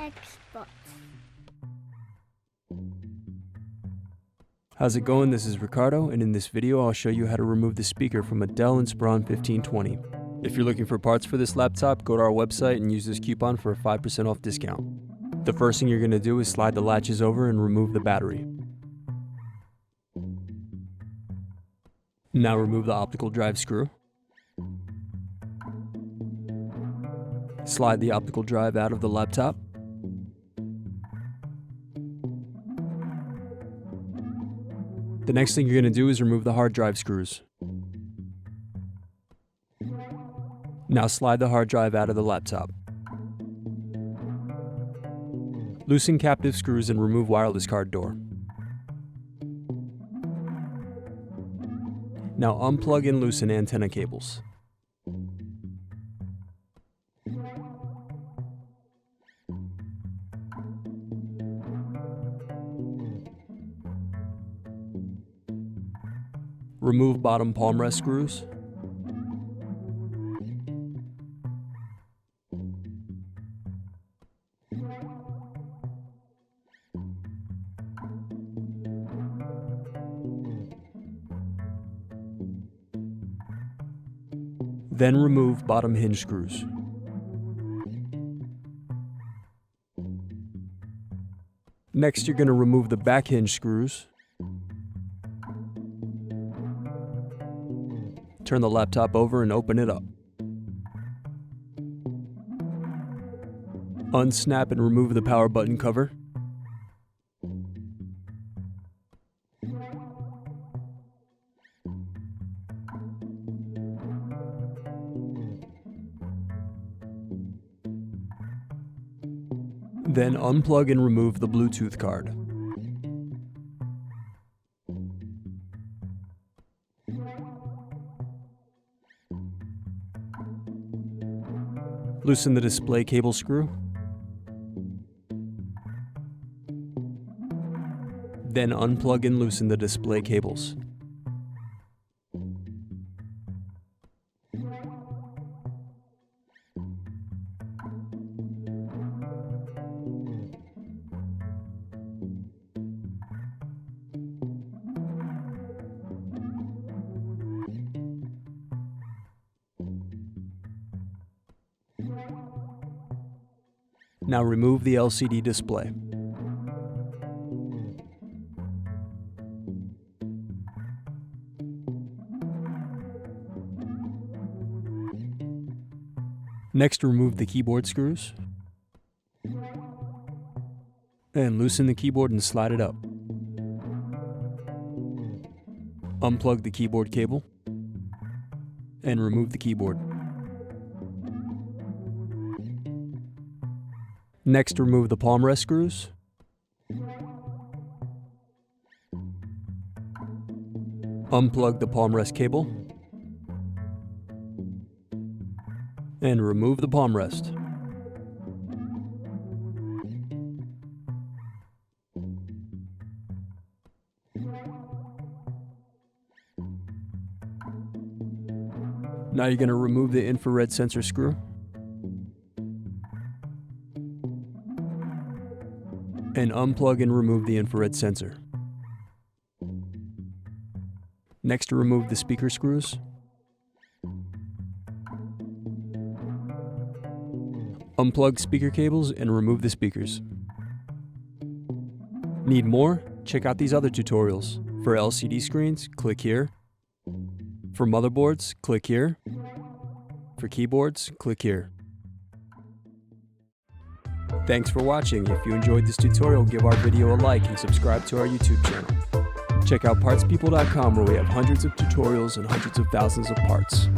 Xbox. How's it going? This is Ricardo, and in this video I'll show you how to remove the speaker from a Dell Inspiron 1520. If you're looking for parts for this laptop, go to our website and use this coupon for a 5% off discount. The first thing you're going to do is slide the latches over and remove the battery. Now remove the optical drive screw. Slide the optical drive out of the laptop. The next thing you're going to do is remove the hard drive screws. Now slide the hard drive out of the laptop. Loosen captive screws and remove wireless card door. Now unplug and loosen antenna cables. Remove bottom palm rest screws. Then remove bottom hinge screws. Next, you're going to remove the back hinge screws. Turn the laptop over and open it up. Unsnap and remove the power button cover. Then unplug and remove the Bluetooth card. Loosen the display cable screw. Then unplug and loosen the display cables. Now remove the LCD display. Next, remove the keyboard screws. And loosen the keyboard and slide it up. Unplug the keyboard cable. And remove the keyboard. Next, remove the palm rest screws. Unplug the palm rest cable. And remove the palm rest. Now you're going to remove the infrared sensor screw. And unplug and remove the infrared sensor. Next, remove the speaker screws. Unplug speaker cables and remove the speakers. Need more? Check out these other tutorials. For LCD screens, click here. For motherboards, click here. For keyboards, click here. Thanks for watching. If you enjoyed this tutorial, give our video a like and subscribe to our YouTube channel. Check out partspeople.com where we have hundreds of tutorials and hundreds of thousands of parts.